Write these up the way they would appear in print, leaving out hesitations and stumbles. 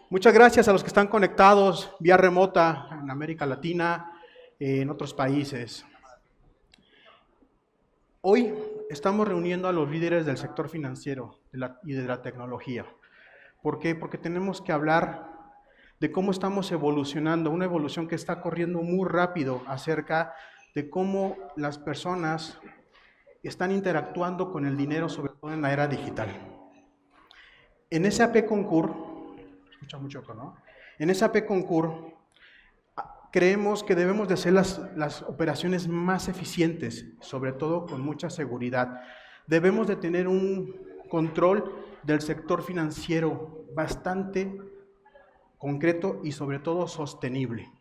Muchas gracias a los que están conectados vía remota en América Latina, en otros países. Hoy estamos reuniendo a los líderes del sector financiero y de la tecnología. ¿Por qué? Porque tenemos que hablar de cómo estamos evolucionando, una evolución que está corriendo muy rápido acerca de cómo las personas están interactuando con el dinero, sobre todo en la era digital. En SAP Concur, escucha mucho eco, ¿no? En SAP Concur creemos que debemos de hacer las operaciones más eficientes, sobre todo con mucha seguridad. Debemos de tener un control del sector financiero bastante concreto y sobre todo sostenible.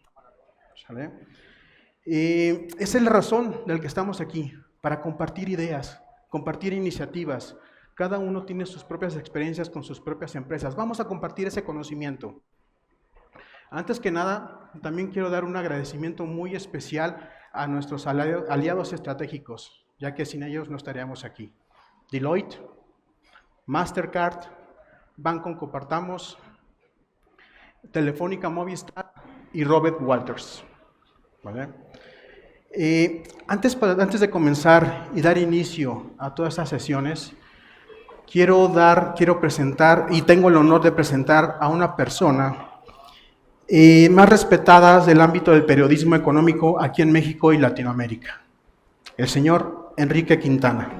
¿Sale? Esa es la razón del que estamos aquí, para compartir ideas, compartir iniciativas. Cada uno tiene sus propias experiencias con sus propias empresas. Vamos a compartir ese conocimiento. Antes que nada, también quiero dar un agradecimiento muy especial a nuestros aliados estratégicos, ya que sin ellos no estaríamos aquí. Deloitte, Mastercard, Banco Compartamos, Telefónica Movistar y Robert Walters. ¿Vale? Antes de comenzar y dar inicio a todas estas sesiones, quiero presentar, y tengo el honor de presentar a una persona más respetadas del ámbito del periodismo económico aquí en México y Latinoamérica, el señor Enrique Quintana.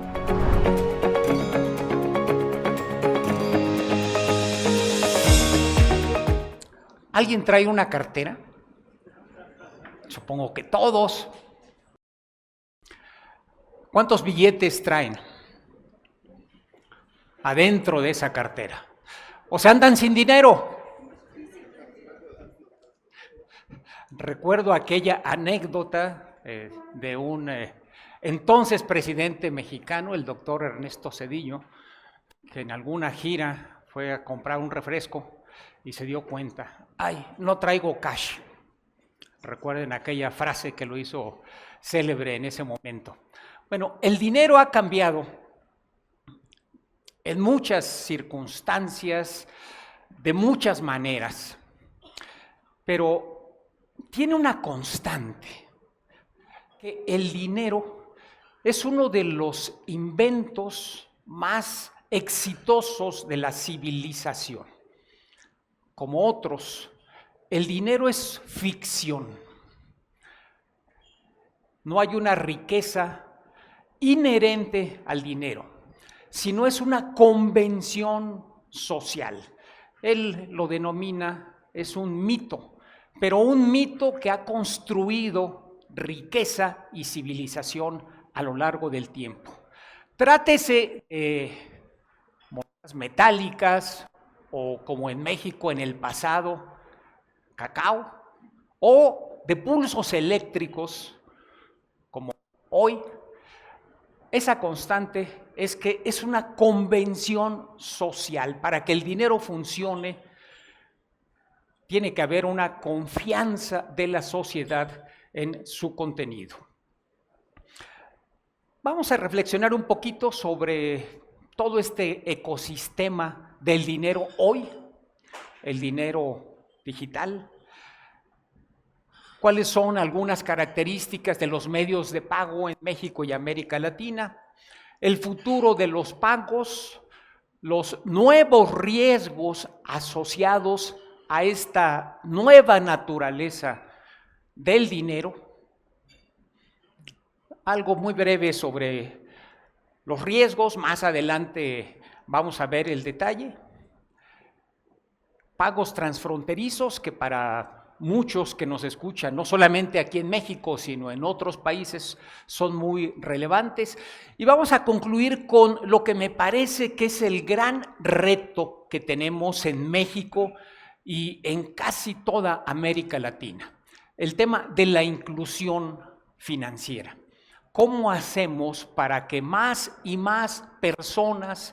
¿Alguien trae una cartera? Supongo que todos. ¿Cuántos billetes traen adentro de esa cartera? ¿O se andan sin dinero? Recuerdo aquella anécdota de un entonces presidente mexicano, el doctor Ernesto Zedillo, que en alguna gira fue a comprar un refresco y se dio cuenta, ¡ay, no traigo cash! Recuerden aquella frase que lo hizo célebre en ese momento. Bueno, el dinero ha cambiado en muchas circunstancias, de muchas maneras, pero tiene una constante, que el dinero es uno de los inventos más exitosos de la civilización. Como otros, el dinero es ficción. No hay una riqueza inherente al dinero, sino es una convención social. Él lo denomina, es un mito, pero un mito que ha construido riqueza y civilización a lo largo del tiempo. Trátese monedas metálicas o, como en México en el pasado, cacao, o de pulsos eléctricos, como hoy. Esa constante es que es una convención social. Para que el dinero funcione, tiene que haber una confianza de la sociedad en su contenido. Vamos a reflexionar un poquito sobre todo este ecosistema del dinero hoy, el dinero digital. ¿Cuáles son algunas características de los medios de pago en México y América Latina? El futuro de los pagos, los nuevos riesgos asociados a esta nueva naturaleza del dinero. Algo muy breve sobre los riesgos, más adelante vamos a ver el detalle. Pagos transfronterizos, que para muchos que nos escuchan, no solamente aquí en México, sino en otros países, son muy relevantes. Y vamos a concluir con lo que me parece que es el gran reto que tenemos en México y en casi toda América Latina, el tema de la inclusión financiera. ¿Cómo hacemos para que más y más personas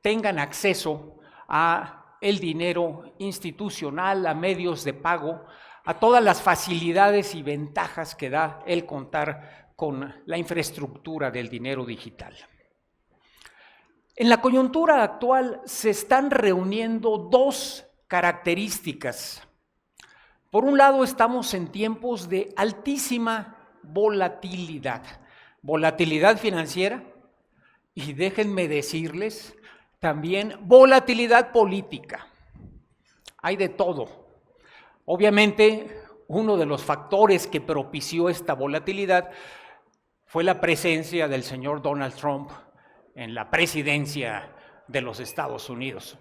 tengan acceso a el dinero institucional, a medios de pago, a todas las facilidades y ventajas que da el contar con la infraestructura del dinero digital? En la coyuntura actual se están reuniendo dos características. Por un lado, estamos en tiempos de altísima volatilidad, volatilidad financiera y déjenme decirles, también volatilidad política. Hay de todo. Obviamente, uno de los factores que propició esta volatilidad fue la presencia del señor Donald Trump en la presidencia de los Estados Unidos.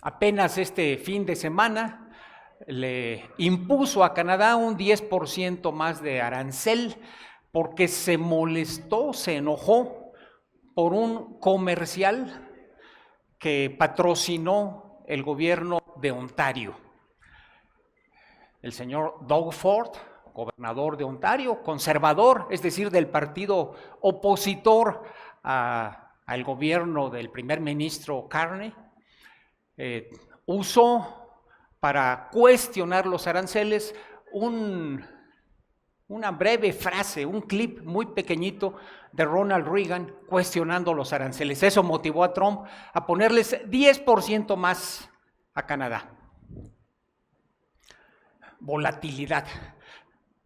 Apenas este fin de semana le impuso a Canadá un 10% más de arancel porque se molestó, se enojó por un comercial que patrocinó el gobierno de Ontario. El señor Doug Ford, gobernador de Ontario, conservador, es decir, del partido opositor al gobierno del primer ministro Carney, usó para cuestionar los aranceles una breve frase, un clip muy pequeñito de Ronald Reagan cuestionando los aranceles. Eso motivó a Trump a ponerles 10% más a Canadá. Volatilidad.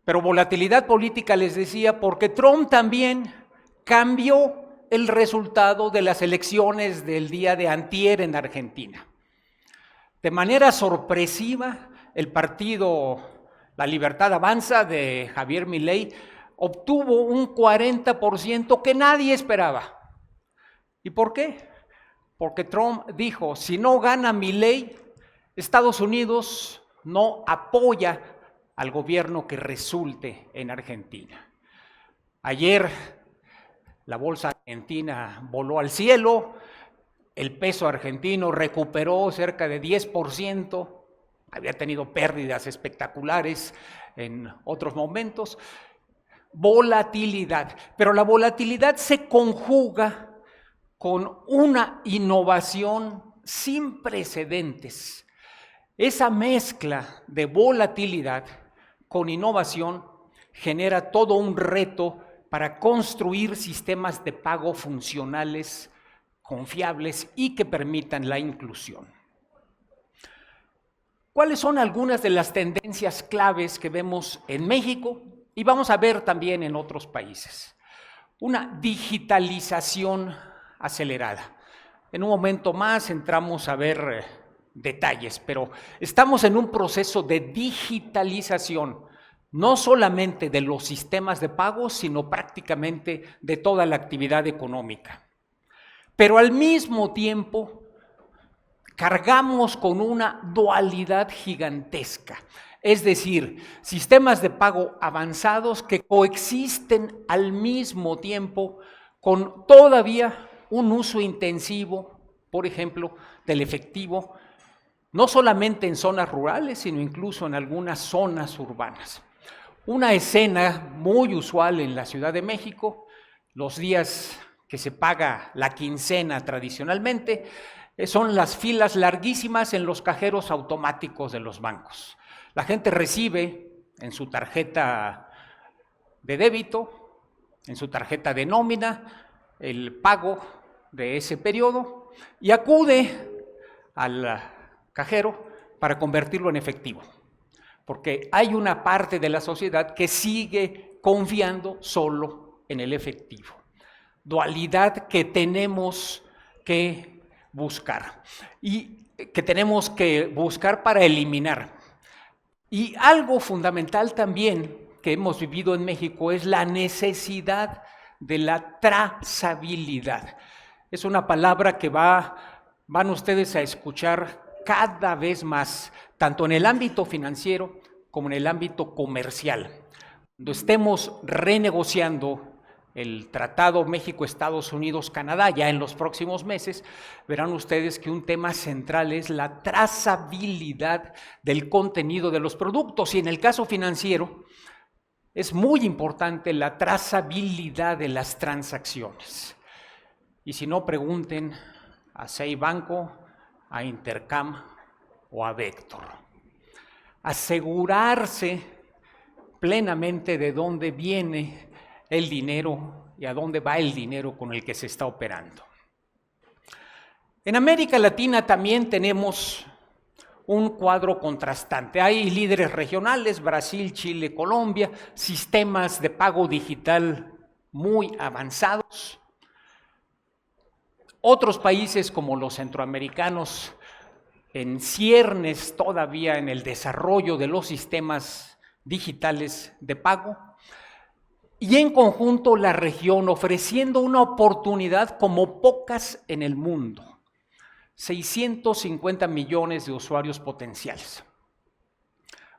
Pero volatilidad política, les decía, porque Trump también cambió el resultado de las elecciones del día de antier en Argentina. De manera sorpresiva, el partido La Libertad Avanza de Javier Milei obtuvo un 40% que nadie esperaba. ¿Y por qué? Porque Trump dijo, si no gana Milei, Estados Unidos no apoya al gobierno que resulte en Argentina. Ayer la bolsa argentina voló al cielo, el peso argentino recuperó cerca de 10%, había tenido pérdidas espectaculares en otros momentos. Volatilidad, pero la volatilidad se conjuga con una innovación sin precedentes. Esa mezcla de volatilidad con innovación genera todo un reto para construir sistemas de pago funcionales, confiables y que permitan la inclusión. ¿Cuáles son algunas de las tendencias claves que vemos en México y vamos a ver también en otros países? Una digitalización acelerada. En un momento más entramos a ver detalles, pero estamos en un proceso de digitalización, no solamente de los sistemas de pago, sino prácticamente de toda la actividad económica. Pero al mismo tiempo, cargamos con una dualidad gigantesca, es decir, sistemas de pago avanzados que coexisten al mismo tiempo con todavía un uso intensivo, por ejemplo, del efectivo, no solamente en zonas rurales, sino incluso en algunas zonas urbanas. Una escena muy usual en la Ciudad de México, los días que se paga la quincena tradicionalmente, son las filas larguísimas en los cajeros automáticos de los bancos. La gente recibe en su tarjeta de débito, en su tarjeta de nómina, el pago de ese periodo y acude al cajero para convertirlo en efectivo. Porque hay una parte de la sociedad que sigue confiando solo en el efectivo. Dualidad que tenemos que buscar y que tenemos que buscar para eliminar. Y algo fundamental también que hemos vivido en México es la necesidad de la trazabilidad. Es una palabra que van ustedes a escuchar cada vez más, tanto en el ámbito financiero como en el ámbito comercial. Cuando estemos renegociando el Tratado México-Estados Unidos-Canadá ya en los próximos meses, verán ustedes que un tema central es la trazabilidad del contenido de los productos y en el caso financiero es muy importante la trazabilidad de las transacciones. Y si no, pregunten a Sei Banco, a Intercam o a Vector. Asegurarse plenamente de dónde viene el dinero y a dónde va el dinero con el que se está operando. En América Latina también tenemos un cuadro contrastante. Hay líderes regionales, Brasil, Chile, Colombia, sistemas de pago digital muy avanzados. Otros países como los centroamericanos, en ciernes todavía en el desarrollo de los sistemas digitales de pago, y en conjunto la región ofreciendo una oportunidad como pocas en el mundo. 650 millones de usuarios potenciales.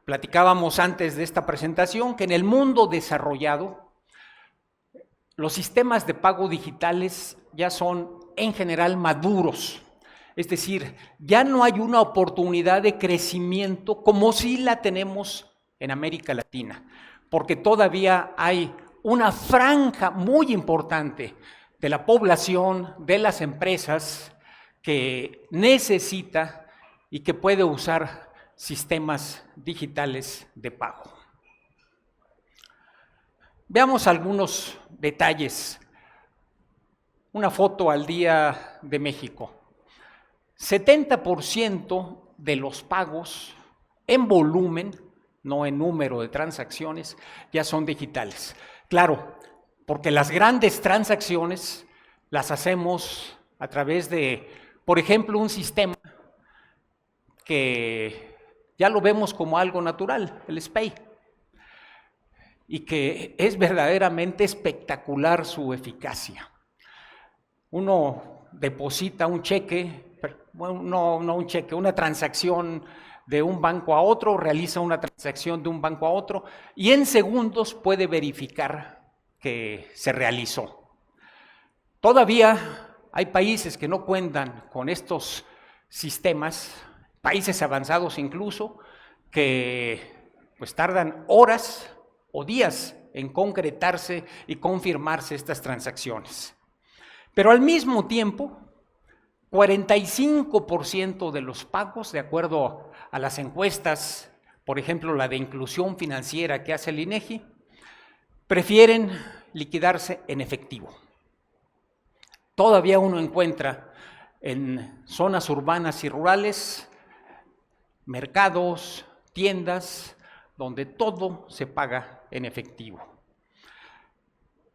Platicábamos antes de esta presentación que en el mundo desarrollado los sistemas de pago digitales ya son en general maduros. Es decir, ya no hay una oportunidad de crecimiento como si la tenemos en América Latina, porque todavía hay una franja muy importante de la población, de las empresas, que necesita y que puede usar sistemas digitales de pago. Veamos algunos detalles. Una foto al Día de México. 70% de los pagos en volumen, no en número de transacciones, ya son digitales. Claro, porque las grandes transacciones las hacemos a través de, por ejemplo, un sistema que ya lo vemos como algo natural, el SPEI, y que es verdaderamente espectacular su eficacia. Uno deposita un cheque, bueno, no un cheque, una transacción de un banco a otro, realiza una transacción de un banco a otro y en segundos puede verificar que se realizó. Todavía hay países que no cuentan con estos sistemas, países avanzados incluso, que pues tardan horas o días en concretarse y confirmarse estas transacciones. Pero al mismo tiempo, 45% de los pagos, de acuerdo a las encuestas, por ejemplo la de inclusión financiera que hace el INEGI, prefieren liquidarse en efectivo. Todavía uno encuentra en zonas urbanas y rurales mercados, tiendas, donde todo se paga en efectivo.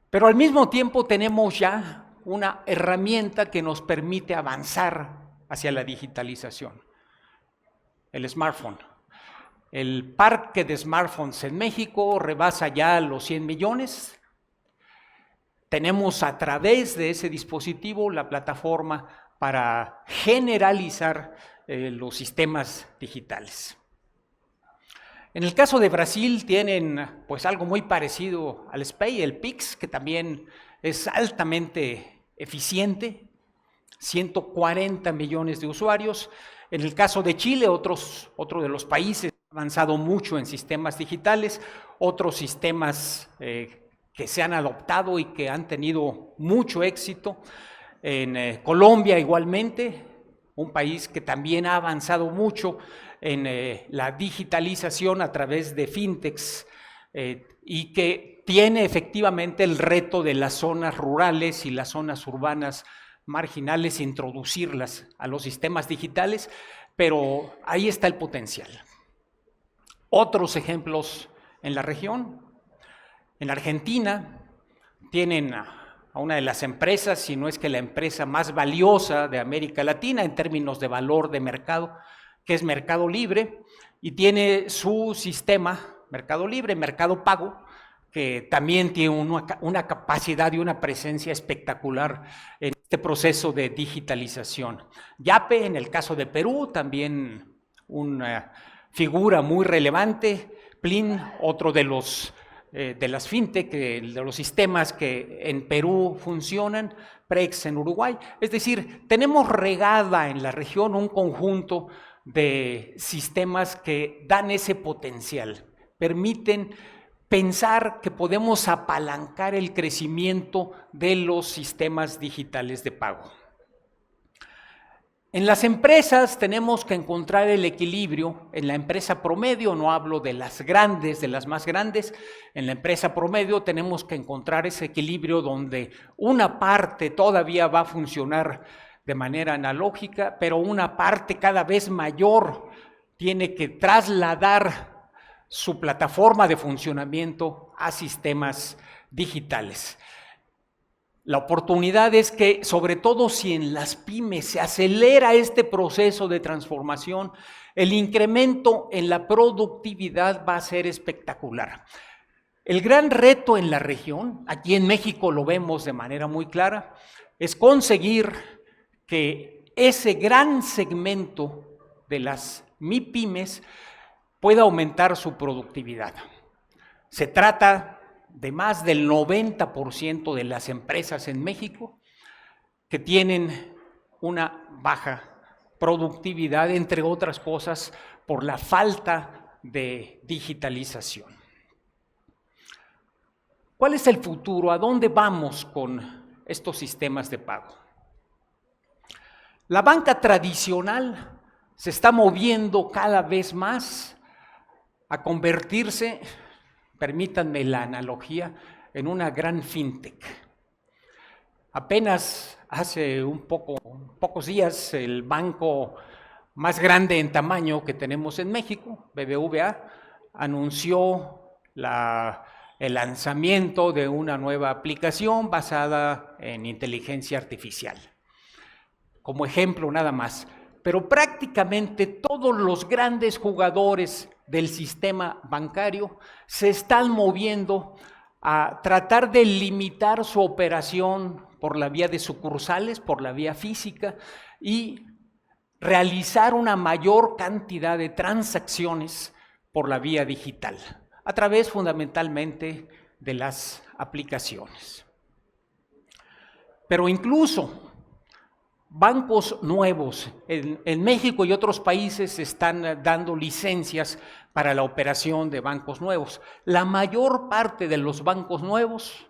Pero al mismo tiempo tenemos ya una herramienta que nos permite avanzar hacia la digitalización, el smartphone. El parque de smartphones en México rebasa ya los 100 millones. Tenemos a través de ese dispositivo la plataforma para generalizar los sistemas digitales. En el caso de Brasil tienen pues algo muy parecido al SPEI, el Pix, que también es altamente eficiente, 140 millones de usuarios. En el caso de Chile, otro de los países ha avanzado mucho en sistemas digitales, otros sistemas que se han adoptado y que han tenido mucho éxito. En Colombia igualmente, un país que también ha avanzado mucho en la digitalización a través de fintechs y que tiene efectivamente el reto de las zonas rurales y las zonas urbanas marginales, introducirlas a los sistemas digitales, pero ahí está el potencial. Otros ejemplos en la región. En Argentina tienen a una de las empresas, si no es que la empresa más valiosa de América Latina en términos de valor de mercado, que es Mercado Libre, y tiene su sistema Mercado Libre, Mercado Pago, que también tiene una capacidad y una presencia espectacular en este proceso de digitalización. Yape, en el caso de Perú, también una figura muy relevante. Plin, otro de las fintech, de los sistemas que en Perú funcionan, Prex en Uruguay. Es decir, tenemos regada en la región un conjunto de sistemas que dan ese potencial, permiten pensar que podemos apalancar el crecimiento de los sistemas digitales de pago. En las empresas tenemos que encontrar el equilibrio. En la empresa promedio, no hablo de las grandes, de las más grandes, en la empresa promedio tenemos que encontrar ese equilibrio donde una parte todavía va a funcionar de manera analógica, pero una parte cada vez mayor tiene que trasladar su plataforma de funcionamiento a sistemas digitales. La oportunidad es que, sobre todo si en las pymes se acelera este proceso de transformación, el incremento en la productividad va a ser espectacular. El gran reto en la región, aquí en México lo vemos de manera muy clara, es conseguir que ese gran segmento de las MIPYMES pueda aumentar su productividad. Se trata de más del 90% de las empresas en México que tienen una baja productividad, entre otras cosas, por la falta de digitalización. ¿Cuál es el futuro? ¿A dónde vamos con estos sistemas de pago? La banca tradicional se está moviendo cada vez más a convertirse, permítanme la analogía, en una gran fintech. Apenas hace pocos días, el banco más grande en tamaño que tenemos en México, BBVA, anunció el lanzamiento de una nueva aplicación basada en inteligencia artificial. Como ejemplo nada más, pero prácticamente todos los grandes jugadores del sistema bancario se están moviendo a tratar de limitar su operación por la vía de sucursales, por la vía física, y realizar una mayor cantidad de transacciones por la vía digital, a través fundamentalmente de las aplicaciones. Pero incluso bancos nuevos en México y otros países están dando licencias para la operación de bancos nuevos. La mayor parte de los bancos nuevos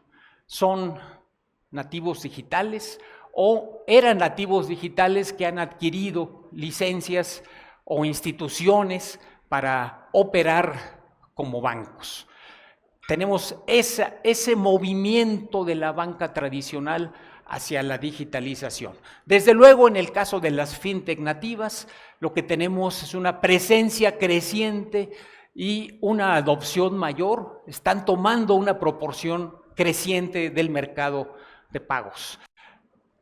son nativos digitales o eran nativos digitales que han adquirido licencias o instituciones para operar como bancos. Tenemos ese movimiento de la banca tradicional hacia la digitalización. Desde luego, en el caso de las fintech nativas, lo que tenemos es una presencia creciente y una adopción mayor. Están tomando una proporción creciente del mercado de pagos.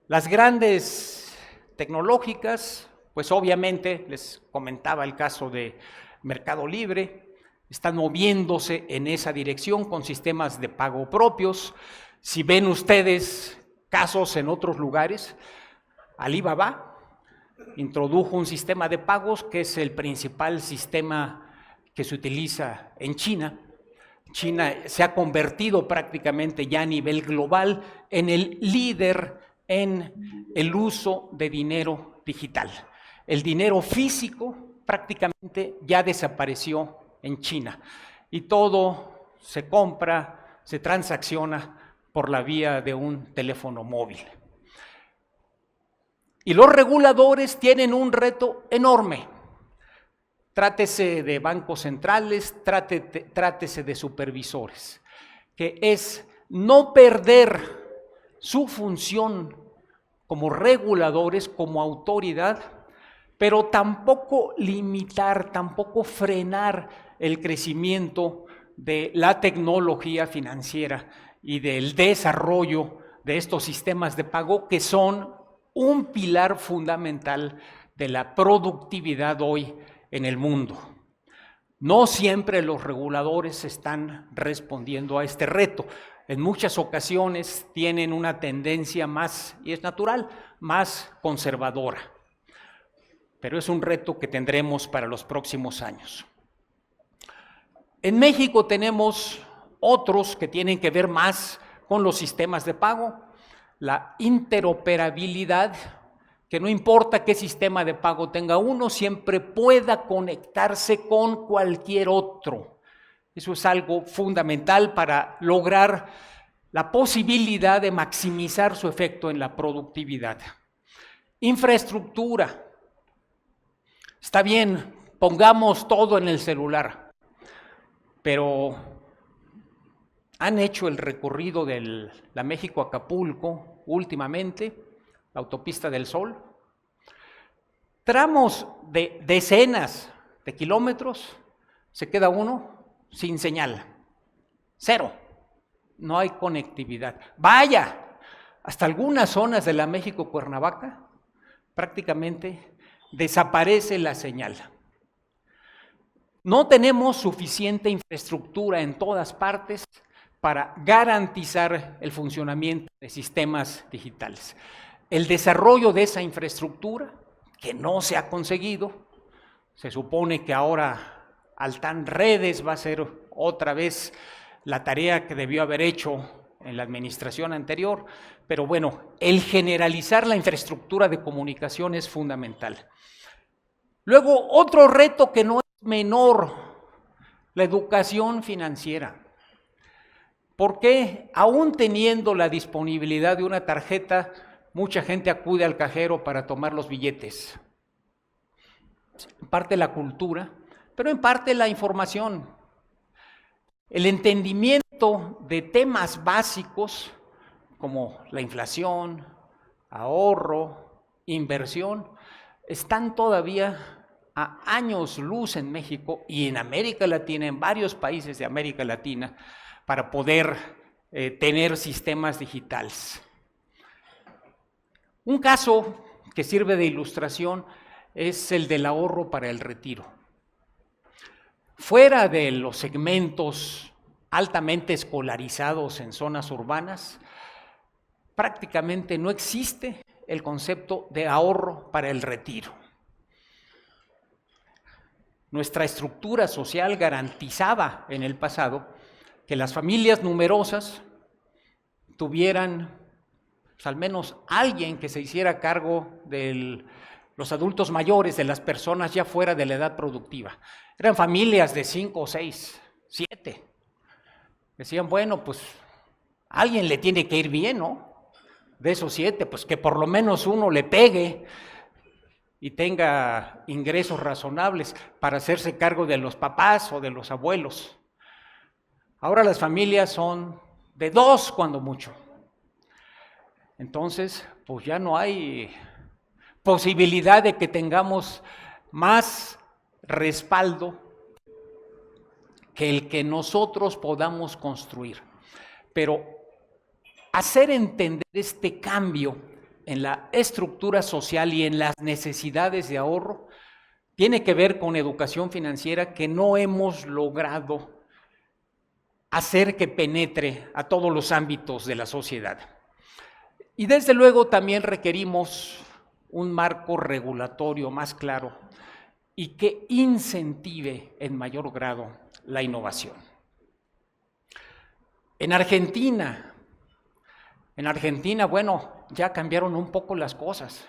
Las grandes tecnológicas, pues obviamente, les comentaba el caso de Mercado Libre, están moviéndose en esa dirección con sistemas de pago propios. Si ven ustedes casos en otros lugares, Alibaba introdujo un sistema de pagos que es el principal sistema que se utiliza en China. China se ha convertido prácticamente ya a nivel global en el líder en el uso de dinero digital. El dinero físico prácticamente ya desapareció en China y todo se compra, se transacciona por la vía de un teléfono móvil. Y los reguladores tienen un reto enorme. Trátese de bancos centrales, trátese de supervisores, que es no perder su función como reguladores, como autoridad, pero tampoco limitar, tampoco frenar el crecimiento de la tecnología financiera y del desarrollo de estos sistemas de pago que son un pilar fundamental de la productividad hoy en el mundo. No siempre los reguladores están respondiendo a este reto. En muchas ocasiones tienen una tendencia más, y es natural, más conservadora. Pero es un reto que tendremos para los próximos años. En México tenemos otros que tienen que ver más con los sistemas de pago, la interoperabilidad, que no importa qué sistema de pago tenga uno, siempre pueda conectarse con cualquier otro. Eso es algo fundamental para lograr la posibilidad de maximizar su efecto en la productividad. Infraestructura. Está bien, pongamos todo en el celular, pero han hecho el recorrido de la México-Acapulco últimamente, la autopista del Sol. Tramos de decenas de kilómetros, se queda uno sin señal. Cero. No hay conectividad. Vaya, hasta algunas zonas de la México-Cuernavaca prácticamente desaparece la señal. No tenemos suficiente infraestructura en todas partes para garantizar el funcionamiento de sistemas digitales. El desarrollo de esa infraestructura, que no se ha conseguido, se supone que ahora Altán Redes va a ser otra vez la tarea que debió haber hecho en la administración anterior, pero bueno, el generalizar la infraestructura de comunicación es fundamental. Luego, otro reto que no es menor, la educación financiera. ¿Por qué? Aún teniendo la disponibilidad de una tarjeta, mucha gente acude al cajero para tomar los billetes. En parte la cultura, pero en parte la información. El entendimiento de temas básicos como la inflación, ahorro, inversión, están todavía a años luz en México y en América Latina, en varios países de América Latina, para poder tener sistemas digitales. Un caso que sirve de ilustración es el del ahorro para el retiro. Fuera de los segmentos altamente escolarizados en zonas urbanas, prácticamente no existe el concepto de ahorro para el retiro. Nuestra estructura social garantizaba en el pasado que las familias numerosas tuvieran pues, al menos alguien que se hiciera cargo de los adultos mayores, de las personas ya fuera de la edad productiva. Eran familias de 5, 6, 7. Decían, bueno, pues alguien le tiene que ir bien, ¿no? De esos 7, pues que por lo menos uno le pegue y tenga ingresos razonables para hacerse cargo de los papás o de los abuelos. Ahora las familias son de 2 cuando mucho. Entonces, pues ya no hay posibilidad de que tengamos más respaldo que el que nosotros podamos construir. Pero hacer entender este cambio en la estructura social y en las necesidades de ahorro tiene que ver con educación financiera que no hemos logrado hacer que penetre a todos los ámbitos de la sociedad. Y desde luego también requerimos un marco regulatorio más claro y que incentive en mayor grado la innovación. En Argentina, bueno, ya cambiaron un poco las cosas.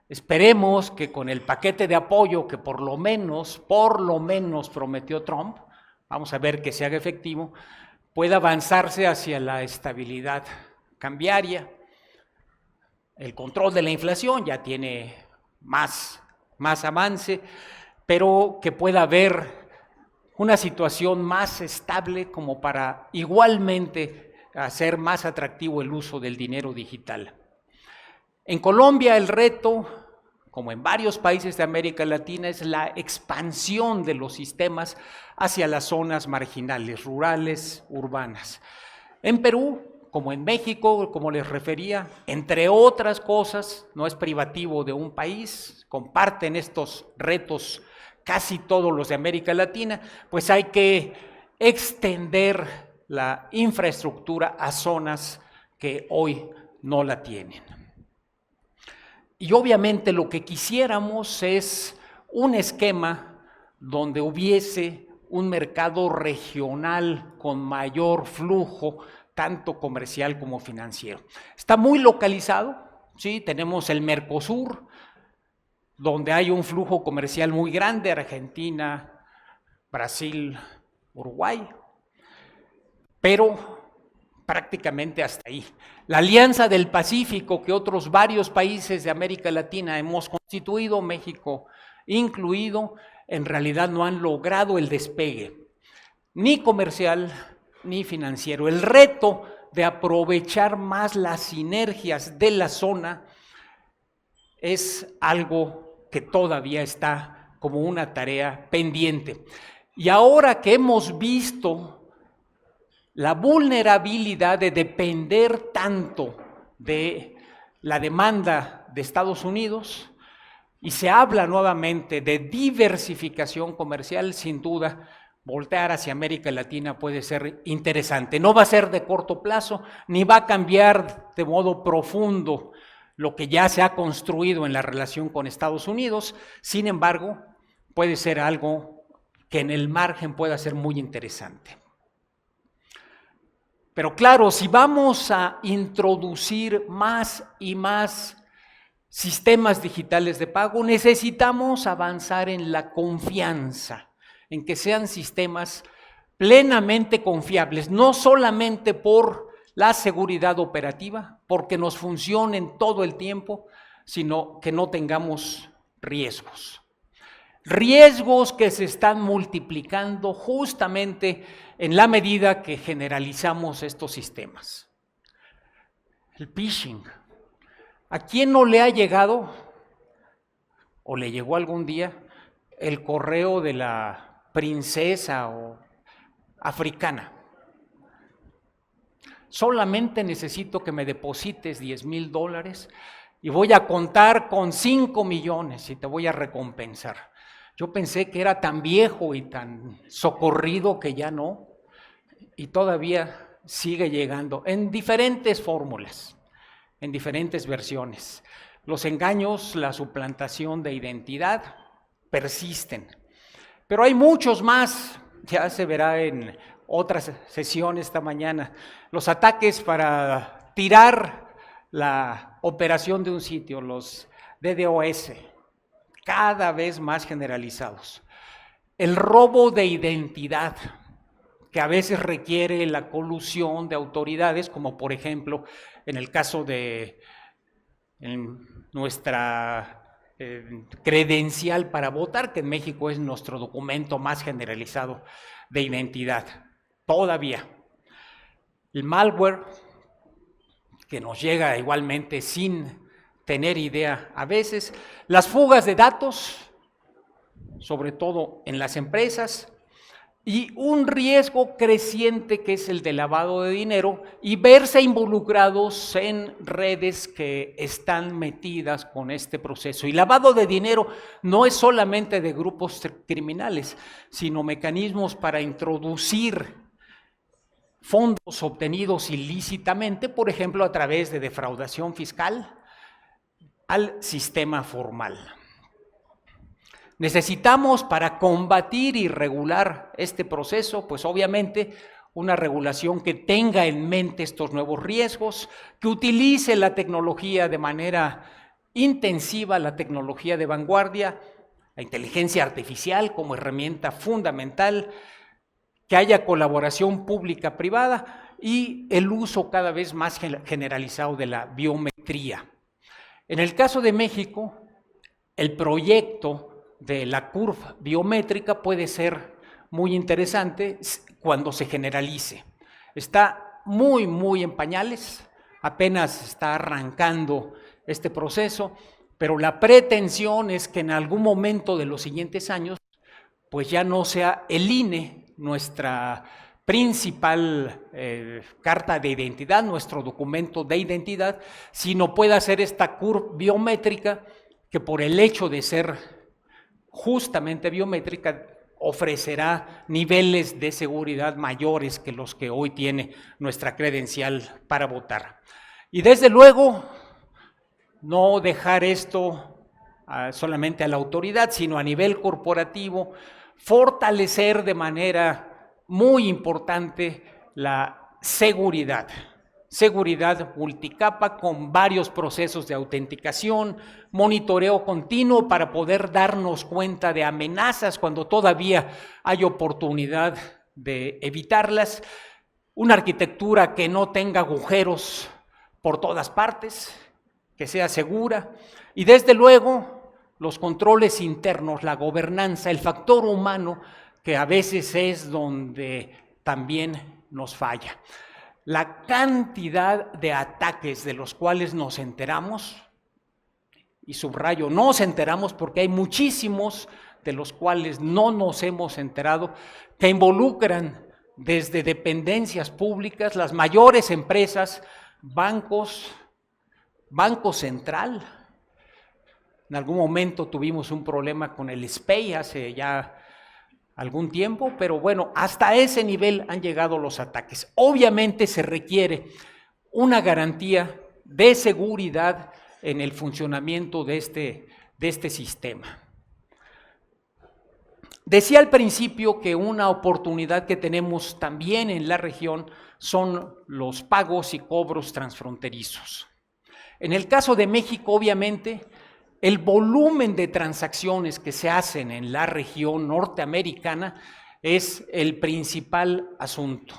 Esperemos que con el paquete de apoyo que por lo menos prometió Trump, vamos a ver que se haga efectivo, pueda avanzarse hacia la estabilidad cambiaria. El control de la inflación ya tiene más avance, pero que pueda haber una situación más estable como para igualmente hacer más atractivo el uso del dinero digital. En Colombia el reto, como en varios países de América Latina, es la expansión de los sistemas hacia las zonas marginales, rurales, urbanas. En Perú, como en México, como les refería, entre otras cosas, no es privativo de un país, comparten estos retos casi todos los de América Latina, pues hay que extender la infraestructura a zonas que hoy no la tienen. Y obviamente lo que quisiéramos es un esquema donde hubiese un mercado regional con mayor flujo, tanto comercial como financiero. Está muy localizado, ¿sí? Tenemos el Mercosur, donde hay un flujo comercial muy grande, Argentina, Brasil, Uruguay, pero prácticamente hasta ahí. La Alianza del Pacífico, que otros varios países de América Latina hemos constituido, México incluido, en realidad no han logrado el despegue, ni comercial ni financiero. El reto de aprovechar más las sinergias de la zona es algo que todavía está como una tarea pendiente. Y ahora que hemos visto la vulnerabilidad de depender tanto de la demanda de Estados Unidos, y se habla nuevamente de diversificación comercial, sin duda, voltear hacia América Latina puede ser interesante. No va a ser de corto plazo, ni va a cambiar de modo profundo lo que ya se ha construido en la relación con Estados Unidos. Sin embargo, puede ser algo que en el margen pueda ser muy interesante. Pero claro, si vamos a introducir más y más sistemas digitales de pago, necesitamos avanzar en la confianza, en que sean sistemas plenamente confiables, no solamente por la seguridad operativa, porque nos funcionen todo el tiempo, sino que no tengamos riesgos. Riesgos que se están multiplicando justamente en la medida que generalizamos estos sistemas. El phishing. ¿A quién no le ha llegado o le llegó algún día el correo de la princesa o africana? Solamente necesito que me deposites $10,000 y voy a contar con 5 millones y te voy a recompensar. Yo pensé que era tan viejo y tan socorrido que ya no, y todavía sigue llegando en diferentes fórmulas, en diferentes versiones. Los engaños, la suplantación de identidad persisten, pero hay muchos más, ya se verá en otras sesiones esta mañana, los ataques para tirar la operación de un sitio, los DDoS, cada vez más generalizados. El robo de identidad, que a veces requiere la colusión de autoridades, como por ejemplo en el caso de nuestra credencial para votar, que en México es nuestro documento más generalizado de identidad, todavía. El malware, que nos llega igualmente sin tener idea a veces, las fugas de datos, sobre todo en las empresas, y un riesgo creciente que es el de lavado de dinero y verse involucrados en redes que están metidas con este proceso. Y lavado de dinero no es solamente de grupos criminales, sino mecanismos para introducir fondos obtenidos ilícitamente, por ejemplo, a través de defraudación fiscal, al sistema formal. Necesitamos, para combatir y regular este proceso, pues obviamente una regulación que tenga en mente estos nuevos riesgos, que utilice la tecnología de manera intensiva, la tecnología de vanguardia, la inteligencia artificial como herramienta fundamental, que haya colaboración pública-privada y el uso cada vez más generalizado de la biometría. En el caso de México, el proyecto de la curva biométrica puede ser muy interesante cuando se generalice. Está muy en pañales, apenas está arrancando este proceso, pero la pretensión es que en algún momento de los siguientes años, pues ya no sea el INE nuestra principal carta de identidad, nuestro documento de identidad, sino pueda ser esta curva biométrica que por el hecho de ser justamente biométrica ofrecerá niveles de seguridad mayores que los que hoy tiene nuestra credencial para votar. Y desde luego, no dejar esto solamente a la autoridad, sino a nivel corporativo, fortalecer de manera muy importante la seguridad multicapa con varios procesos de autenticación, monitoreo continuo para poder darnos cuenta de amenazas cuando todavía hay oportunidad de evitarlas, una arquitectura que no tenga agujeros por todas partes, que sea segura y desde luego los controles internos, la gobernanza, el factor humano que a veces es donde también nos falla. La cantidad de ataques de los cuales nos enteramos y subrayo, nos enteramos porque hay muchísimos de los cuales no nos hemos enterado, que involucran desde dependencias públicas, las mayores empresas, bancos, Banco Central. En algún momento tuvimos un problema con el SPEI hace ya algún tiempo, pero bueno, hasta ese nivel han llegado los ataques. Obviamente se requiere una garantía de seguridad en el funcionamiento de este sistema. Decía al principio que una oportunidad que tenemos también en la región son los pagos y cobros transfronterizos. En el caso de México, obviamente, el volumen de transacciones que se hacen en la región norteamericana es el principal asunto.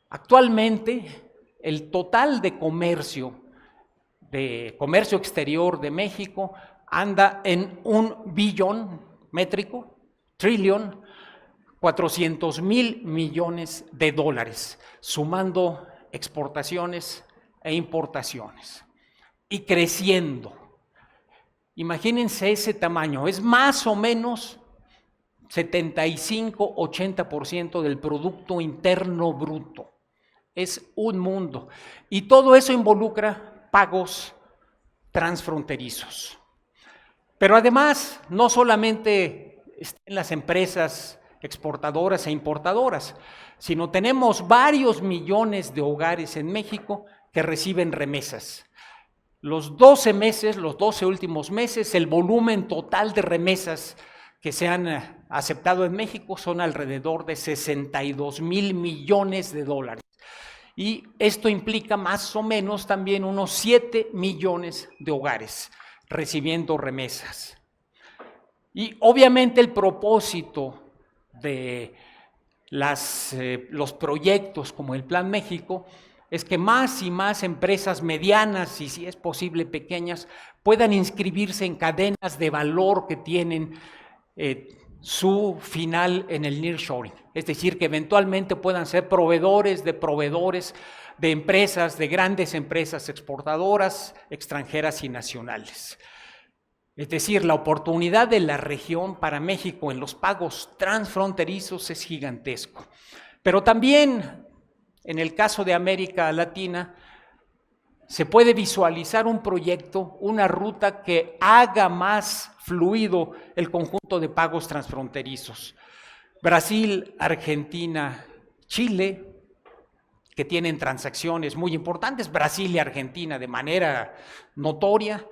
Actualmente, el total de comercio exterior de México anda en 1 billón métrico, trillón, 400,000 millones de dólares, sumando exportaciones e importaciones, y creciendo. Imagínense ese tamaño, es más o menos 75-80% del Producto Interno Bruto. Es un mundo. Y todo eso involucra pagos transfronterizos. Pero además, no solamente están las empresas exportadoras e importadoras, sino tenemos varios millones de hogares en México que reciben remesas. Los 12 últimos meses, el volumen total de remesas que se han aceptado en México son alrededor de 62,000 millones de dólares. Y esto implica más o menos también unos 7 millones de hogares recibiendo remesas. Y obviamente el propósito de los proyectos como el Plan México es que más y más empresas medianas y, si es posible, pequeñas puedan inscribirse en cadenas de valor que tienen su final en el nearshoring, es decir, que eventualmente puedan ser proveedores de empresas, de grandes empresas exportadoras, extranjeras y nacionales. Es decir, la oportunidad de la región para México en los pagos transfronterizos es gigantesco. Pero también, en el caso de América Latina, se puede visualizar un proyecto, una ruta que haga más fluido el conjunto de pagos transfronterizos. Brasil, Argentina, Chile, que tienen transacciones muy importantes, Brasil y Argentina de manera notoria,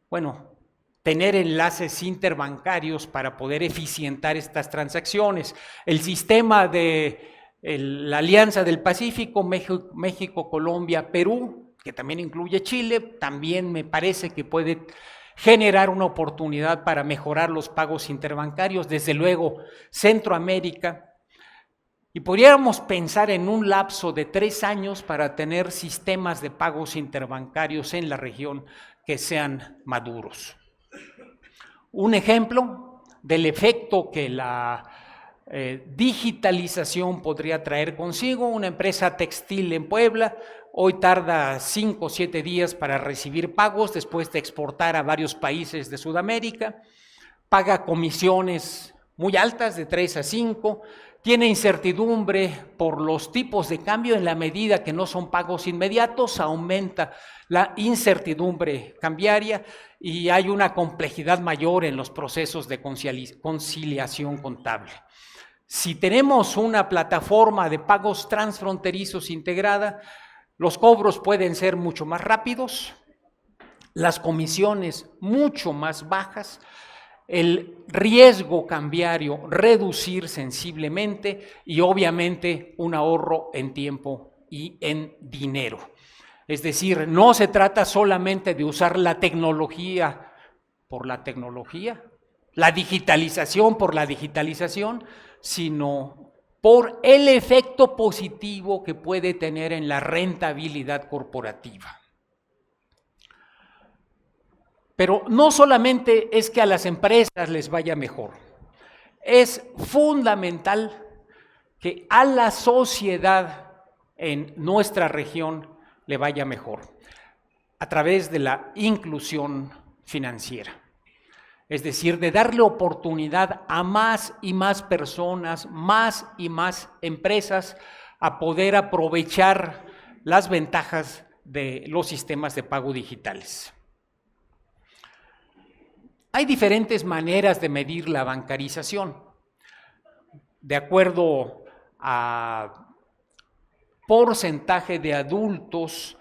bueno, tener enlaces interbancarios para poder eficientar estas transacciones. El sistema de la Alianza del Pacífico, México, Colombia, Perú, que también incluye Chile, también me parece que puede generar una oportunidad para mejorar los pagos interbancarios, desde luego Centroamérica, y podríamos pensar en un lapso de 3 años para tener sistemas de pagos interbancarios en la región que sean maduros. Un ejemplo del efecto que la digitalización podría traer consigo: una empresa textil en Puebla hoy tarda 5 o 7 días para recibir pagos después de exportar a varios países de Sudamérica, paga comisiones muy altas de 3 a 5, tiene incertidumbre por los tipos de cambio. En la medida que no son pagos inmediatos, aumenta la incertidumbre cambiaria y hay una complejidad mayor en los procesos de conciliación contable. Si tenemos una plataforma de pagos transfronterizos integrada, los cobros pueden ser mucho más rápidos, las comisiones mucho más bajas, el riesgo cambiario reducir sensiblemente y obviamente un ahorro en tiempo y en dinero. Es decir, no se trata solamente de usar la tecnología por la tecnología, la digitalización por la digitalización, sino por el efecto positivo que puede tener en la rentabilidad corporativa. Pero no solamente es que a las empresas les vaya mejor, es fundamental que a la sociedad en nuestra región le vaya mejor. a través de la inclusión financiera. Es decir, de darle oportunidad a más y más personas, más y más empresas a poder aprovechar las ventajas de los sistemas de pago digitales. Hay diferentes maneras de medir la bancarización. De acuerdo a porcentaje de adultos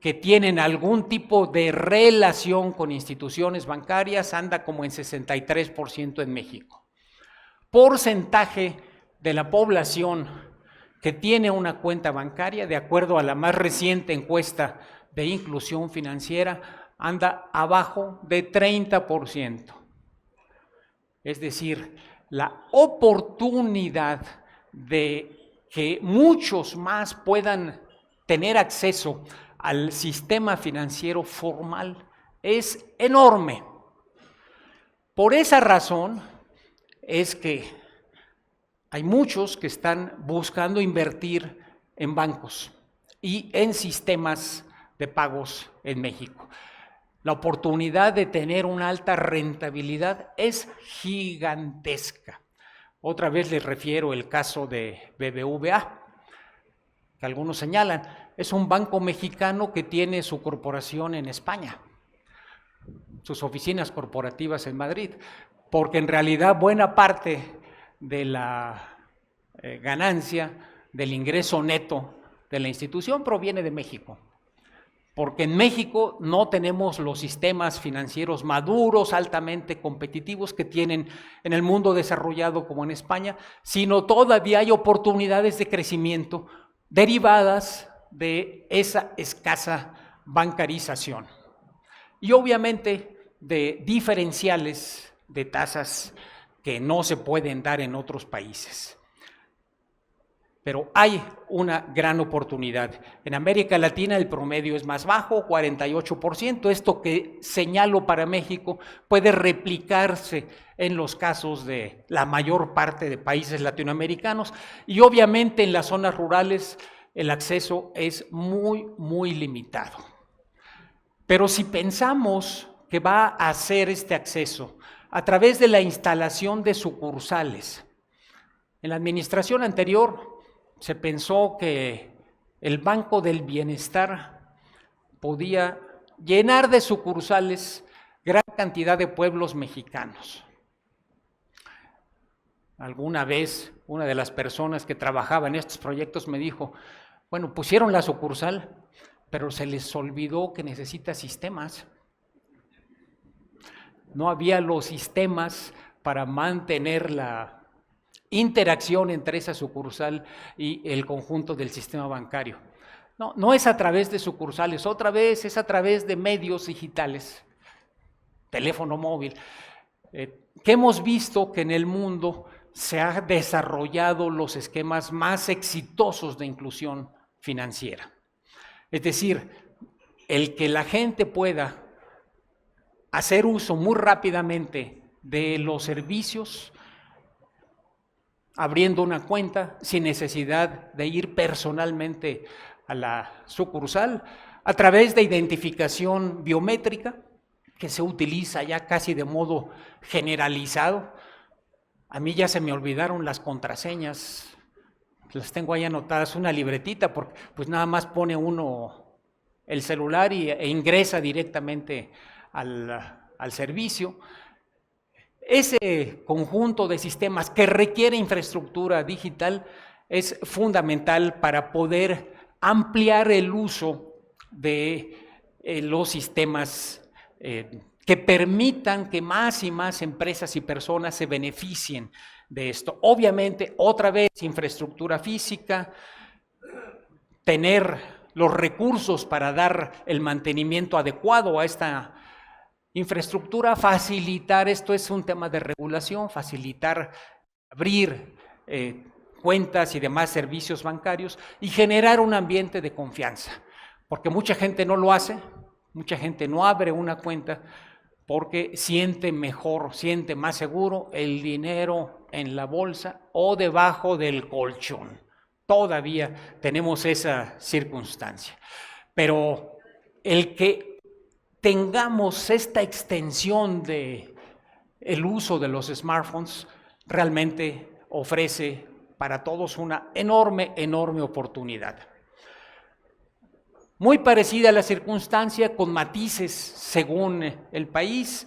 que tienen algún tipo de relación con instituciones bancarias, anda como en 63% en México. Porcentaje de la población que tiene una cuenta bancaria, de acuerdo a la más reciente encuesta de inclusión financiera, anda abajo de 30%. Es decir, la oportunidad de que muchos más puedan tener acceso al sistema financiero formal es enorme. Por esa razón es que hay muchos que están buscando invertir en bancos y en sistemas de pagos en México. La oportunidad de tener una alta rentabilidad es gigantesca. Otra vez les refiero el caso de BBVA, que algunos señalan, es un banco mexicano que tiene su corporación en España, sus oficinas corporativas en Madrid, porque en realidad buena parte de la ganancia, del ingreso neto de la institución proviene de México. Porque en México no tenemos los sistemas financieros maduros, altamente competitivos que tienen en el mundo desarrollado como en España, sino todavía hay oportunidades de crecimiento derivadas de esa escasa bancarización. Y obviamente de diferenciales de tasas que no se pueden dar en otros países. Pero hay una gran oportunidad. En América Latina el promedio es más bajo, 48%. Esto que señalo para México puede replicarse en los casos de la mayor parte de países latinoamericanos y obviamente en las zonas rurales el acceso es muy limitado. Pero si pensamos que va a hacer este acceso a través de la instalación de sucursales, en la administración anterior se pensó que el Banco del Bienestar podía llenar de sucursales gran cantidad de pueblos mexicanos. Alguna vez una de las personas que trabajaba en estos proyectos me dijo, bueno, pusieron la sucursal, pero se les olvidó que necesita sistemas. No había los sistemas para mantener la interacción entre esa sucursal y el conjunto del sistema bancario. No es a través de sucursales, otra vez es a través de medios digitales, teléfono móvil, que hemos visto que en el mundo se han desarrollado los esquemas más exitosos de inclusión financiera. Es decir, el que la gente pueda hacer uso muy rápidamente de los servicios, abriendo una cuenta sin necesidad de ir personalmente a la sucursal, a través de identificación biométrica, que se utiliza ya casi de modo generalizado. A mí ya se me olvidaron las contraseñas, las tengo ahí anotadas, una libretita, porque pues nada más pone uno el celular e ingresa directamente al servicio. Ese conjunto de sistemas que requiere infraestructura digital es fundamental para poder ampliar el uso de los sistemas que permitan que más y más empresas y personas se beneficien de esto. Obviamente, otra vez, infraestructura física, tener los recursos para dar el mantenimiento adecuado a esta infraestructura, facilitar, esto es un tema de regulación, facilitar, abrir cuentas y demás servicios bancarios y generar un ambiente de confianza, porque mucha gente no lo hace, mucha gente no abre una cuenta porque siente mejor, siente más seguro el dinero en la bolsa o debajo del colchón. Todavía tenemos esa circunstancia, pero el que tengamos esta extensión de el uso de los smartphones, realmente ofrece para todos una enorme oportunidad. Muy parecida a la circunstancia, con matices según el país.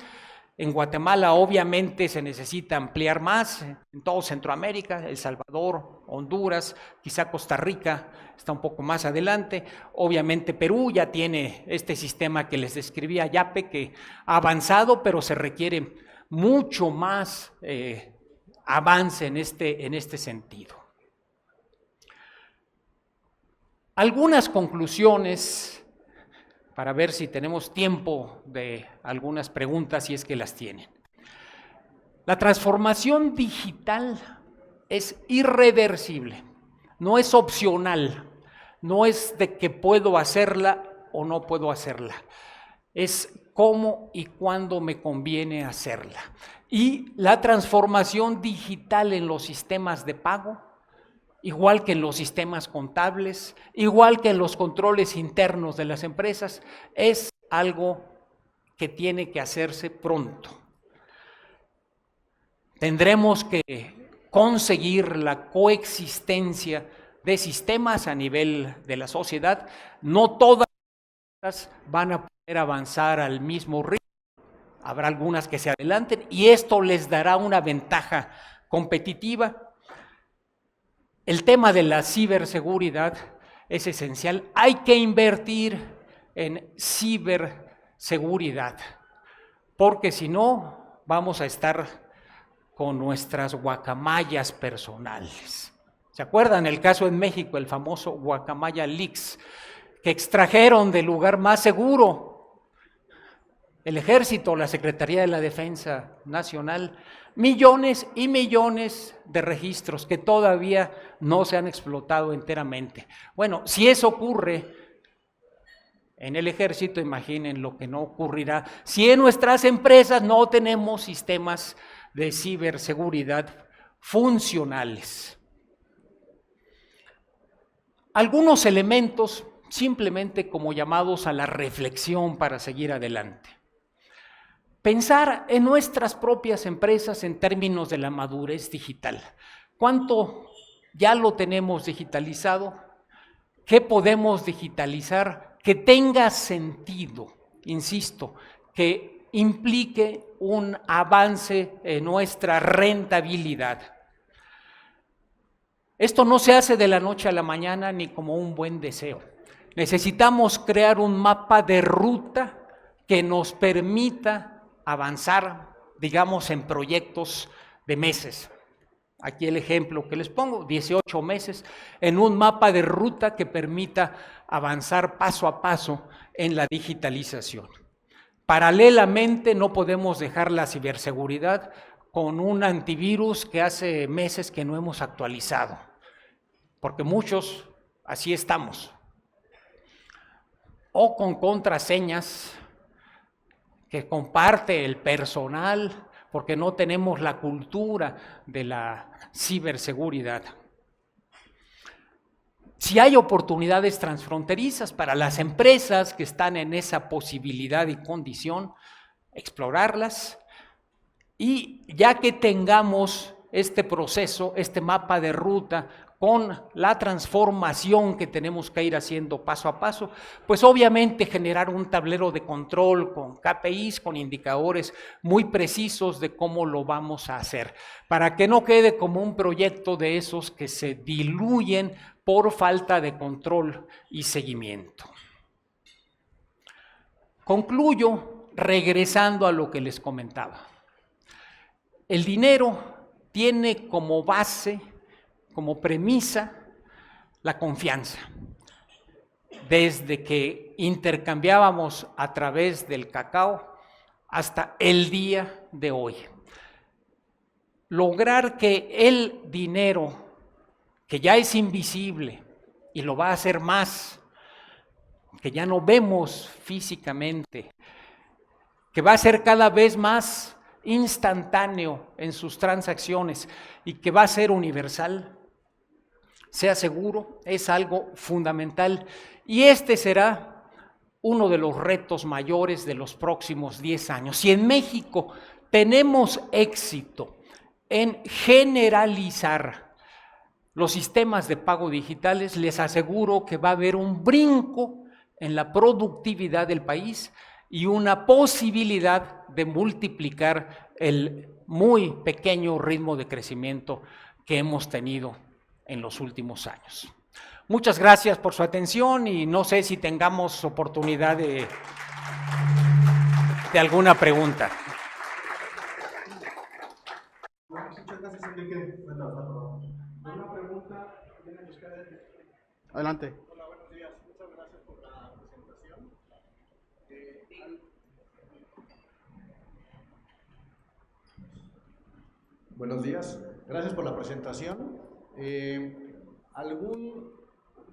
En Guatemala obviamente se necesita ampliar más, en todo Centroamérica, El Salvador, Honduras, quizá Costa Rica está un poco más adelante. Obviamente Perú ya tiene este sistema que les describía Yape, que ha avanzado, pero se requiere mucho más avance en este sentido. Algunas conclusiones para ver si tenemos tiempo de algunas preguntas, si es que las tienen. La transformación digital es irreversible, no es opcional, no es de que puedo hacerla o no puedo hacerla, es cómo y cuándo me conviene hacerla. Y la transformación digital en los sistemas de pago, igual que en los sistemas contables, igual que en los controles internos de las empresas, es algo que tiene que hacerse pronto. Tendremos que conseguir la coexistencia de sistemas a nivel de la sociedad. No todas van a poder avanzar al mismo ritmo. Habrá algunas que se adelanten y esto les dará una ventaja competitiva. El tema de la ciberseguridad es esencial. Hay que invertir en ciberseguridad, porque si no, vamos a estar con nuestras guacamayas personales. ¿Se acuerdan el caso en México, el famoso Guacamaya Leaks, que extrajeron del lugar más seguro? El Ejército, la Secretaría de la Defensa Nacional, millones y millones de registros que todavía no se han explotado enteramente. Bueno, si eso ocurre en el Ejército, imaginen lo que no ocurrirá si en nuestras empresas no tenemos sistemas de ciberseguridad funcionales. Algunos elementos simplemente como llamados a la reflexión para seguir adelante. Pensar en nuestras propias empresas en términos de la madurez digital. ¿Cuánto ya lo tenemos digitalizado? ¿Qué podemos digitalizar que tenga sentido? Insisto, que implique un avance en nuestra rentabilidad. Esto no se hace de la noche a la mañana ni como un buen deseo. Necesitamos crear un mapa de ruta que nos permita avanzar, digamos, en proyectos de meses. Aquí el ejemplo que les pongo, 18 meses, en un mapa de ruta que permita avanzar paso a paso en la digitalización. Paralelamente, no podemos dejar la ciberseguridad con un antivirus que hace meses que no hemos actualizado, porque muchos así estamos. O con contraseñas que comparte el personal, porque no tenemos la cultura de la ciberseguridad. Si hay oportunidades transfronterizas para las empresas que están en esa posibilidad y condición, explorarlas, y ya que tengamos este proceso, este mapa de ruta, con la transformación que tenemos que ir haciendo paso a paso, pues obviamente generar un tablero de control con KPIs, con indicadores muy precisos de cómo lo vamos a hacer, para que no quede como un proyecto de esos que se diluyen por falta de control y seguimiento. Concluyo regresando a lo que les comentaba. El dinero tiene como base, como premisa, la confianza. Desde que intercambiábamos a través del cacao hasta el día de hoy. Lograr que el dinero, que ya es invisible y lo va a hacer más, que ya no vemos físicamente, que va a ser cada vez más instantáneo en sus transacciones y que va a ser universal, sea seguro, es algo fundamental. Y este será uno de los retos mayores de los próximos 10 años. Si en México tenemos éxito en generalizar los sistemas de pago digitales, les aseguro que va a haber un brinco en la productividad del país y una posibilidad de multiplicar el muy pequeño ritmo de crecimiento que hemos tenido en los últimos años. Muchas gracias por su atención y no sé si tengamos oportunidad de alguna pregunta. Muchas gracias, Enrique. ¿Una pregunta? Adelante. Hola, buenos días. Muchas gracias por la presentación. Buenos días. Gracias por la presentación. ¿Algún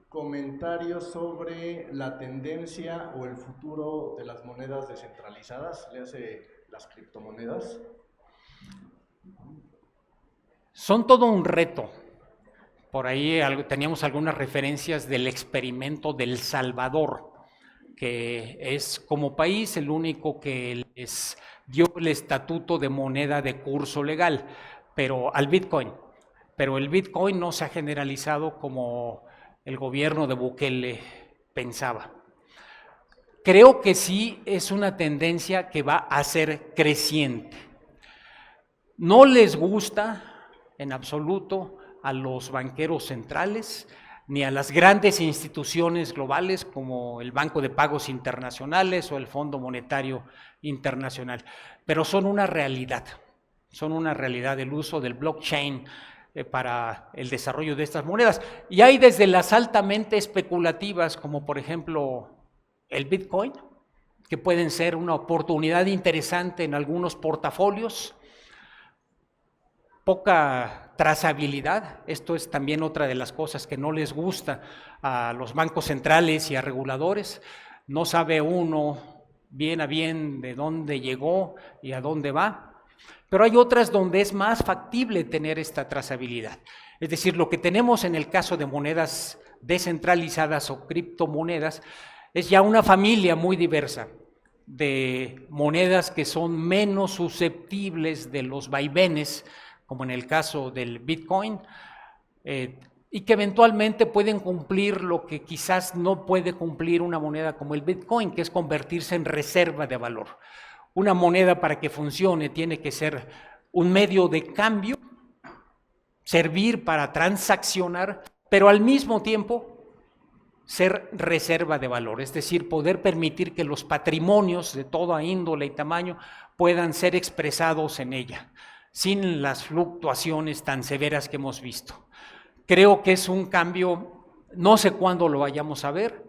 comentario sobre la tendencia o el futuro de las monedas descentralizadas, le hace las criptomonedas? Son todo un reto. Por ahí teníamos algunas referencias del experimento del Salvador, que es como país el único que les dio el estatuto de moneda de curso legal, pero al Bitcoin. Pero el Bitcoin no se ha generalizado como el gobierno de Bukele pensaba. Creo que sí es una tendencia que va a ser creciente. No les gusta en absoluto a los banqueros centrales ni a las grandes instituciones globales como el Banco de Pagos Internacionales o el Fondo Monetario Internacional, pero son una realidad el uso del blockchain para el desarrollo de estas monedas. Y hay desde las altamente especulativas, como por ejemplo el Bitcoin, que pueden ser una oportunidad interesante en algunos portafolios, poca trazabilidad. Esto es también otra de las cosas que no les gusta a los bancos centrales y a reguladores. No sabe uno bien a bien de dónde llegó y a dónde va. Pero hay otras donde es más factible tener esta trazabilidad. Es decir, lo que tenemos en el caso de monedas descentralizadas o criptomonedas es ya una familia muy diversa de monedas que son menos susceptibles de los vaivenes, como en el caso del Bitcoin, y que eventualmente pueden cumplir lo que quizás no puede cumplir una moneda como el Bitcoin, que es convertirse en reserva de valor. Una moneda, para que funcione, tiene que ser un medio de cambio, servir para transaccionar, pero al mismo tiempo ser reserva de valor, es decir, poder permitir que los patrimonios de toda índole y tamaño puedan ser expresados en ella, sin las fluctuaciones tan severas que hemos visto. Creo que es un cambio, no sé cuándo lo vayamos a ver.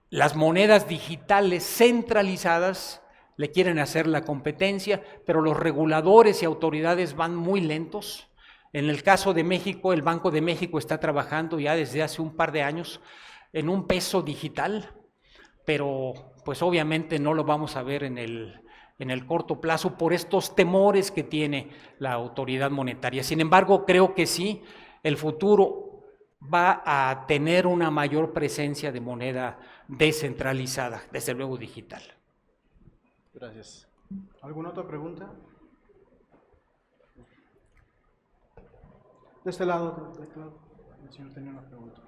Las monedas digitales centralizadas le quieren hacer la competencia, pero los reguladores y autoridades van muy lentos. En el caso de México, el Banco de México está trabajando ya desde hace un par de años en un peso digital, pero pues obviamente no lo vamos a ver en el corto plazo por estos temores que tiene la autoridad monetaria. Sin embargo, creo que sí, el futuro va a tener una mayor presencia de moneda descentralizada, desde luego digital. Gracias. ¿Alguna otra pregunta? De este lado, el señor tenía una pregunta.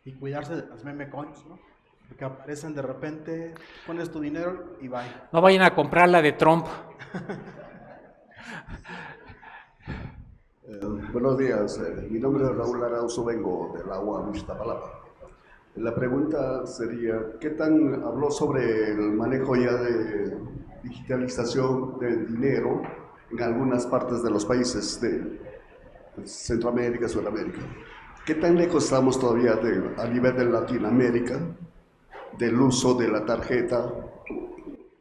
Y cuidarse de las meme coins, ¿no? Porque aparecen de repente, pones tu dinero y bye. No vayan a comprar la de Trump. Buenos días, mi nombre es Raúl Arauzo, vengo del Agua Iztapalapa. La pregunta sería, ¿qué tan habló sobre el manejo ya de digitalización del dinero en algunas partes de los países de Centroamérica, Sudamérica? ¿Qué tan lejos estamos todavía a nivel de Latinoamérica del uso de la tarjeta?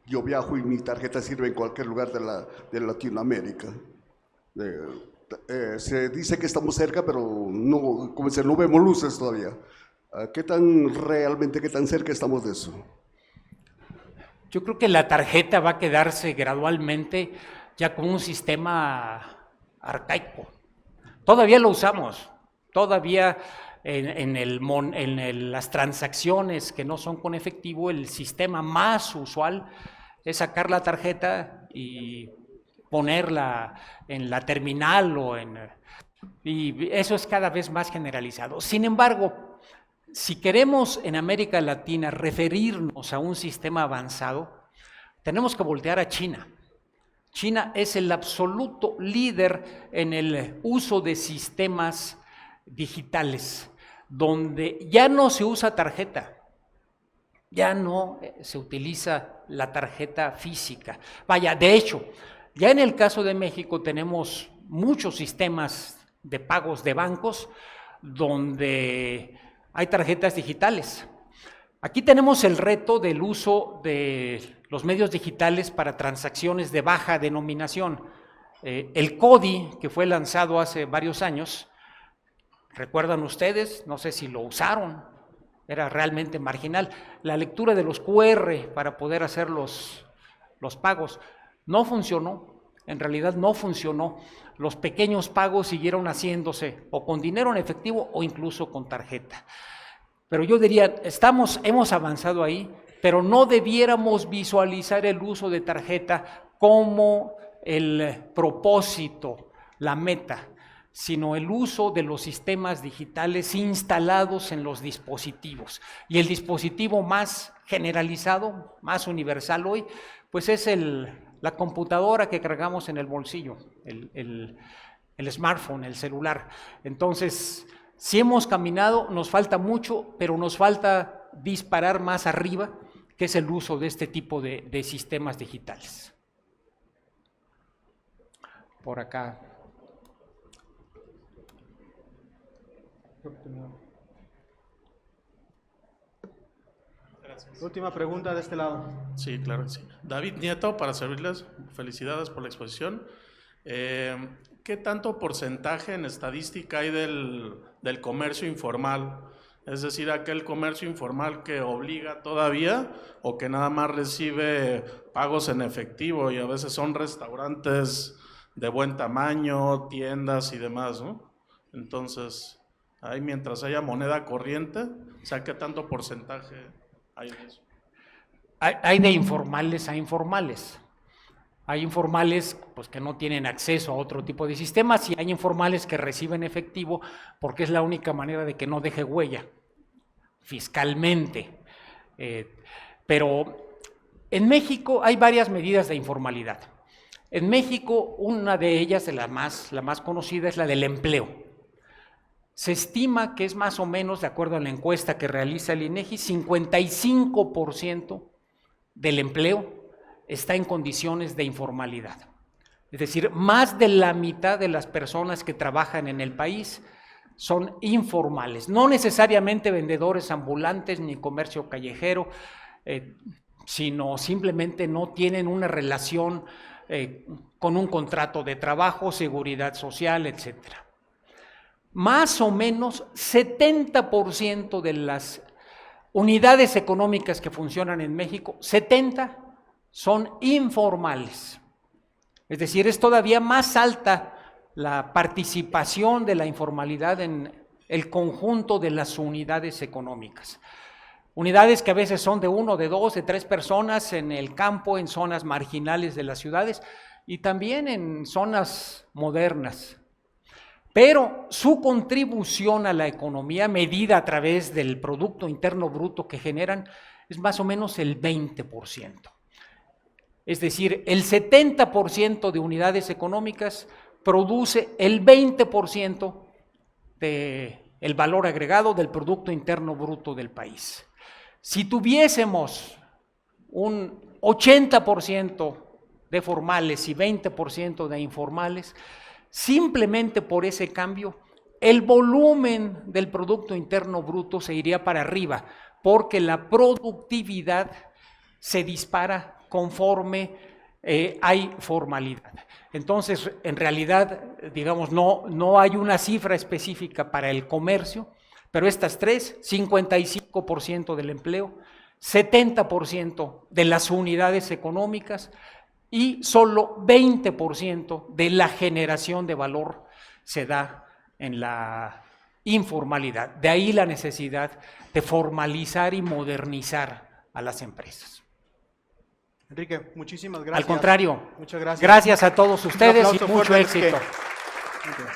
Yo viajo y mi tarjeta sirve en cualquier lugar de Latinoamérica. Se dice que estamos cerca, pero no, como se no vemos luces todavía. ¿Qué tan cerca estamos de eso? Yo creo que la tarjeta va a quedarse gradualmente ya como un sistema arcaico. Todavía lo usamos, todavía las transacciones que no son con efectivo, el sistema más usual es sacar la tarjeta y ponerla en la terminal y eso es cada vez más generalizado. Sin embargo, si queremos en América Latina referirnos a un sistema avanzado, tenemos que voltear a China. China es el absoluto líder en el uso de sistemas digitales, donde ya no se usa tarjeta, ya no se utiliza la tarjeta física. Vaya, de hecho, ya en el caso de México tenemos muchos sistemas de pagos de bancos donde hay tarjetas digitales. Aquí tenemos el reto del uso de los medios digitales para transacciones de baja denominación. El CODI, que fue lanzado hace varios años, ¿recuerdan ustedes? No sé si lo usaron, era realmente marginal. La lectura de los QR para poder hacer los pagos no funcionó, en realidad no funcionó. Los pequeños pagos siguieron haciéndose o con dinero en efectivo o incluso con tarjeta. Pero yo diría, hemos avanzado ahí, pero no debiéramos visualizar el uso de tarjeta como el propósito, la meta, sino el uso de los sistemas digitales instalados en los dispositivos. Y el dispositivo más generalizado, más universal hoy, pues es la computadora que cargamos en el bolsillo, el smartphone, el celular. Entonces, si hemos caminado, nos falta mucho, pero nos falta disparar más arriba, que es el uso de este tipo de sistemas digitales. Por acá. Gracias. Última pregunta de este lado. Sí, claro que sí. David Nieto, para servirles, felicidades por la exposición. ¿Qué tanto porcentaje en estadística hay del comercio informal? Es decir, aquel comercio informal que obliga todavía o que nada más recibe pagos en efectivo y a veces son restaurantes de buen tamaño, tiendas y demás, ¿no? Entonces, ahí mientras haya moneda corriente, o sea, ¿qué tanto porcentaje hay de eso? Hay de informales a informales. Hay informales pues, que no tienen acceso a otro tipo de sistemas y hay informales que reciben efectivo porque es la única manera de que no deje huella fiscalmente. Pero en México hay varias medidas de informalidad. En México, una de ellas, la más conocida, es la del empleo. Se estima que es más o menos, de acuerdo a la encuesta que realiza el INEGI, 55% del empleo está en condiciones de informalidad. Es decir, más de la mitad de las personas que trabajan en el país son informales, no necesariamente vendedores ambulantes ni comercio callejero, sino simplemente no tienen una relación con un contrato de trabajo, seguridad social, etcétera. Más o menos 70% de las unidades económicas que funcionan en México, 70 son informales. Es decir, es todavía más alta la participación de la informalidad en el conjunto de las unidades económicas. Unidades que a veces son de 1, de 2, de 3 personas en el campo, en zonas marginales de las ciudades y también en zonas modernas. Pero su contribución a la economía medida a través del Producto Interno Bruto que generan es más o menos el 20%. Es decir, el 70% de unidades económicas produce el 20% del valor agregado del Producto Interno Bruto del país. Si tuviésemos un 80% de formales y 20% de informales, simplemente por ese cambio, el volumen del Producto Interno Bruto se iría para arriba, porque la productividad se dispara conforme hay formalidad. Entonces, en realidad, digamos, no hay una cifra específica para el comercio, pero estas tres, 55% del empleo, 70% de las unidades económicas y solo 20% de la generación de valor se da en la informalidad. De ahí la necesidad de formalizar y modernizar a las empresas. Enrique, muchísimas gracias. Al contrario, muchas gracias. gracias a todos ustedes y aplauso mucho fuerte, Enrique. éxito. Enrique.